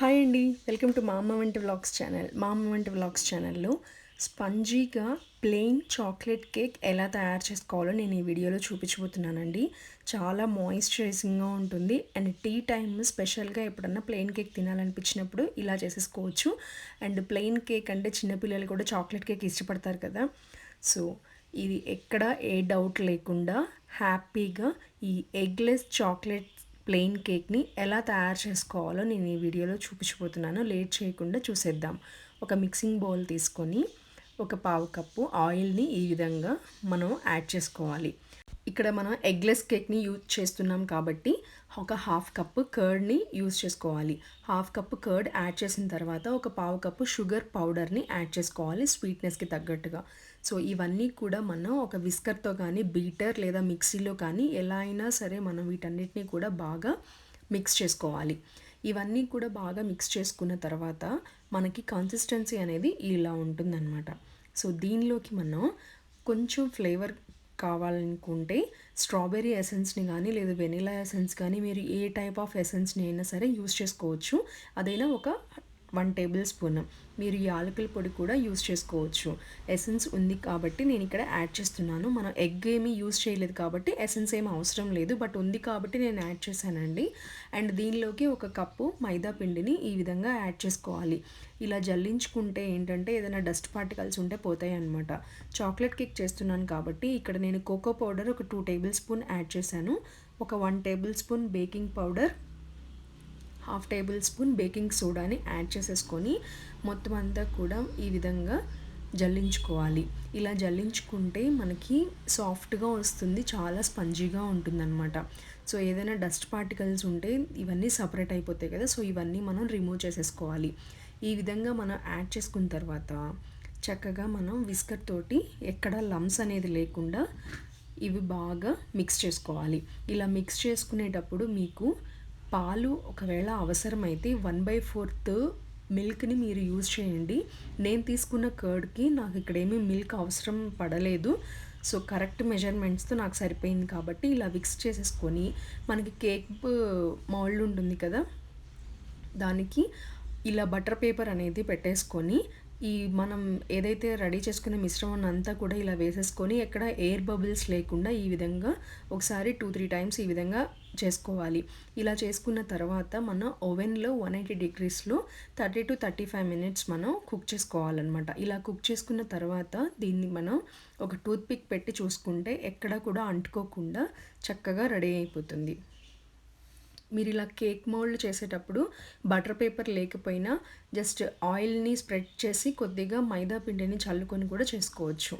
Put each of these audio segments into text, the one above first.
Hi అండి, welcome to మా అమ్మ వంటి వ్లాగ్స్ ఛానల్. మా అమ్మ వంటి వ్లాగ్స్ ఛానల్లో స్పంజీగా ప్లెయిన్ చాక్లెట్ కేక్ ఎలా తయారు చేసుకోవాలో నేను ఈ వీడియోలో చూపించబోతున్నానండి. చాలా మాయిశ్చరైజింగ్గా ఉంటుంది అండ్ టీ టైమ్ స్పెషల్గా ఎప్పుడన్నా ప్లెయిన్ కేక్ తినాలనిపించినప్పుడు ఇలా చేసేసుకోవచ్చు. అండ్ ప్లెయిన్ కేక్ అంటే చిన్నపిల్లలు కూడా చాక్లెట్ కేక్ ఇష్టపడతారు కదా. సో ఇది ఎక్కడ ఏ డౌట్ లేకుండా హ్యాపీగా ఈ ఎగ్లెస్ చాక్లెట్ ప్లెయిన్ కేక్ని ఎలా తయారు చేసుకోవాలో నేను ఈ వీడియోలో చూపించబోతున్నాను. లేట్ చేయకుండా చూసేద్దాం. ఒక మిక్సింగ్ బౌల్ తీసుకొని ఒక పావు కప్పు ఆయిల్ని ఈ విధంగా మనం యాడ్ చేసుకోవాలి. ఇక్కడ మనం ఎగ్లెస్ కేక్ని యూజ్ చేస్తున్నాం కాబట్టి ఒక హాఫ్ కప్పు కర్డ్ని యూజ్ చేసుకోవాలి. హాఫ్ కప్పు కర్డ్ యాడ్ చేసిన తర్వాత ఒక పావు కప్పు షుగర్ పౌడర్ని యాడ్ చేసుకోవాలి స్వీట్నెస్కి తగ్గట్టుగా. సో ఇవన్నీ కూడా మనం ఒక విస్కర్తో కానీ బీటర్ లేదా మిక్సీలో కానీ ఎలా అయినా సరే మనం వీటన్నిటిని కూడా బాగా మిక్స్ చేసుకోవాలి. ఇవన్నీ కూడా బాగా మిక్స్ చేసుకున్న తర్వాత మనకి కన్సిస్టెన్సీ అనేది ఇలా ఉంటుందన్నమాట. సో దీనిలోకి మనం కొంచెం ఫ్లేవర్ కావాలనుకుంటే స్ట్రాబెర్రీ ఎసెన్స్ని కానీ లేదా వెనిలా ఎసెన్స్ కానీ మీరు ఏ టైప్ ఆఫ్ ఎసెన్స్ని అయినా సరే యూస్ చేసుకోవచ్చు. అదైనా ఒక 1 టేబుల్ స్పూన్. మీరు యాలకుల పొడి కూడా యూస్ చేసుకోవచ్చు. ఎసెన్స్ ఉంది కాబట్టి నేను ఇక్కడ యాడ్ చేస్తున్నాను. మనం ఎగ్ ఏమీ యూస్ చేయలేదు కాబట్టి ఎసెన్స్ ఏమి అవసరం లేదు, బట్ ఉంది కాబట్టి నేను యాడ్ చేశానండి. అండ్ దీనిలోకి ఒక కప్పు మైదా పిండిని ఈ విధంగా యాడ్ చేసుకోవాలి. ఇలా జల్లించుకుంటే ఏంటంటే ఏదైనా డస్ట్ పార్టికల్స్ ఉంటే పోతాయి అన్నమాట. చాక్లెట్ కేక్ చేస్తున్నాను కాబట్టి ఇక్కడ నేను కోకో పౌడర్ ఒక 2 టేబుల్ స్పూన్ యాడ్ చేశాను. ఒక 1 tablespoon baking powder, half tablespoon baking సోడాని యాడ్ చేసేసుకొని మొత్తం అంతా కూడా ఈ విధంగా జల్లించుకోవాలి. ఇలా జల్లించుకుంటే మనకి సాఫ్ట్గా వస్తుంది, చాలా స్పంజీగా ఉంటుందన్నమాట. సో ఏదైనా డస్ట్ పార్టికల్స్ ఉంటే ఇవన్నీ సపరేట్ అయిపోతాయి కదా. సో ఇవన్నీ మనం రిమూవ్ చేసేసుకోవాలి. ఈ విధంగా మనం యాడ్ చేసుకున్న తర్వాత చక్కగా మనం విస్కర్ తోటి ఎక్కడ లమ్స్ అనేది లేకుండా ఇవి బాగా మిక్స్ చేసుకోవాలి. ఇలా మిక్స్ చేసుకునేటప్పుడు మీకు పాలు ఒకవేళ అవసరమైతే 1/4 మిల్క్ని మీరు యూజ్ చేయండి. నేను తీసుకున్న కర్డ్కి నాకు ఇక్కడ ఏమీ మిల్క్ అవసరం పడలేదు. సో కరెక్ట్ మెజర్మెంట్స్తో నాకు సరిపోయింది కాబట్టి ఇలా మిక్స్ చేసేసుకొని మనకి కేక్ మౌల్డ్ ఉంటుంది కదా, దానికి ఇలా బటర్ పేపర్ అనేది పెట్టేసుకొని ఈ మనం ఏదైతే రెడీ చేసుకునే మిశ్రమాన్ని అంతా కూడా ఇలా వేసేసుకొని ఎక్కడ ఎయిర్ బబుల్స్ లేకుండా ఈ విధంగా ఒకసారి 2-3 టైమ్స్ ఈ విధంగా చేసుకోవాలి. ఇలా చేసుకున్న తర్వాత మనం ఓవెన్లో 180 డిగ్రీస్లో 30 to 35 మినిట్స్ మనం కుక్ చేసుకోవాలన్నమాట. ఇలా కుక్ చేసుకున్న తర్వాత దీన్ని మనం ఒక టూత్ పిక్ పెట్టి చూసుకుంటే ఎక్కడ కూడా అంటుకోకుండా చక్కగా రెడీ అయిపోతుంది. మీరు ఇలా కేక్ మౌల్డ్ చేసేటప్పుడు బటర్ పేపర్ లేకపోయినా జస్ట్ ఆయిల్ని స్ప్రెడ్ చేసి కొద్దిగా మైదా పిండిని చల్లుకొని కూడా చేసుకోవచ్చు.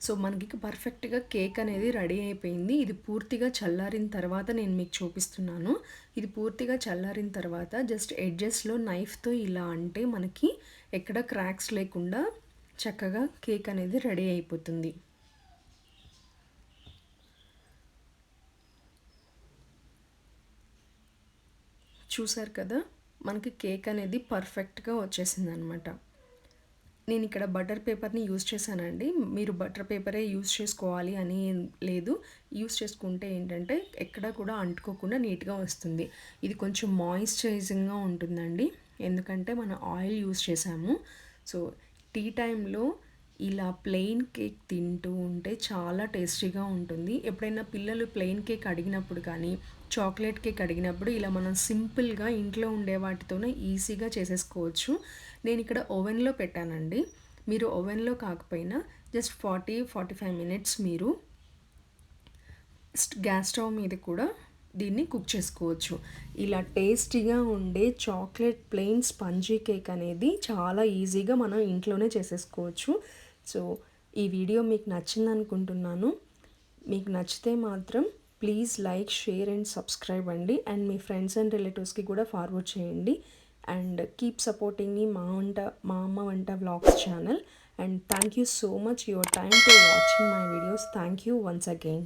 సో మనకి పర్ఫెక్ట్గా కేక్ అనేది రెడీ అయిపోయింది. ఇది పూర్తిగా చల్లారిన తర్వాత నేను మీకు చూపిస్తున్నాను. ఇది పూర్తిగా చల్లారిన తర్వాత జస్ట్ ఎడ్జెస్లో నైఫ్తో ఇలా అంటే మనకి ఎక్కడ క్రాక్స్ లేకుండా చక్కగా కేక్ అనేది రెడీ అయిపోతుంది. చూసారు కదా, మనకి కేక్ అనేది పర్ఫెక్ట్గా వచ్చేసింది అనమాట. నేను ఇక్కడ బటర్ పేపర్ని యూజ్ చేశానండి. మీరు బటర్ పేపరే యూజ్ చేసుకోవాలి అని లేదు. యూజ్ చేసుకుంటే ఏంటంటే ఎక్కడ కూడా అంటుకోకుండా నీట్గా వస్తుంది. ఇది కొంచెం మాయిశ్చరైజింగ్గా ఉంటుందండి, ఎందుకంటే మనం ఆయిల్ యూజ్ చేసాము. సో టీ టైంలో ఇలా ప్లెయిన్ కేక్ తింటూ ఉంటే చాలా టేస్టీగా ఉంటుంది. ఎప్పుడైనా పిల్లలు ప్లెయిన్ కేక్ అడిగినప్పుడు కానీ చాక్లెట్ కేక్ అడిగినప్పుడు ఇలా మనం సింపుల్గా ఇంట్లో ఉండే వాటితోనే ఈజీగా చేసేసుకోవచ్చు. నేను ఇక్కడ ఓవెన్లో పెట్టానండి. మీరు ఓవెన్లో కాకపోయినా జస్ట్ 40-45 మినిట్స్ మీరు గ్యాస్ స్టవ్ మీద కూడా దీన్ని కుక్ చేసుకోవచ్చు. ఇలా టేస్టీగా ఉండే చాక్లెట్ ప్లెయిన్ స్పంజీ కేక్ అనేది చాలా ఈజీగా మనం ఇంట్లోనే చేసేసుకోవచ్చు. సో ఈ వీడియో మీకు నచ్చింది అనుకుంటున్నాను. మీకు నచ్చితే మాత్రం please like, share and subscribe అండి. అండ్ మీ ఫ్రెండ్స్ అండ్ రిలేటివ్స్కి కూడా ఫార్వర్డ్ చేయండి. అండ్ కీప్ సపోర్టింగ్ మీ మా అమ్మ వంట vlogs channel. And thank you so much your time to watching my videos. Thank you once again.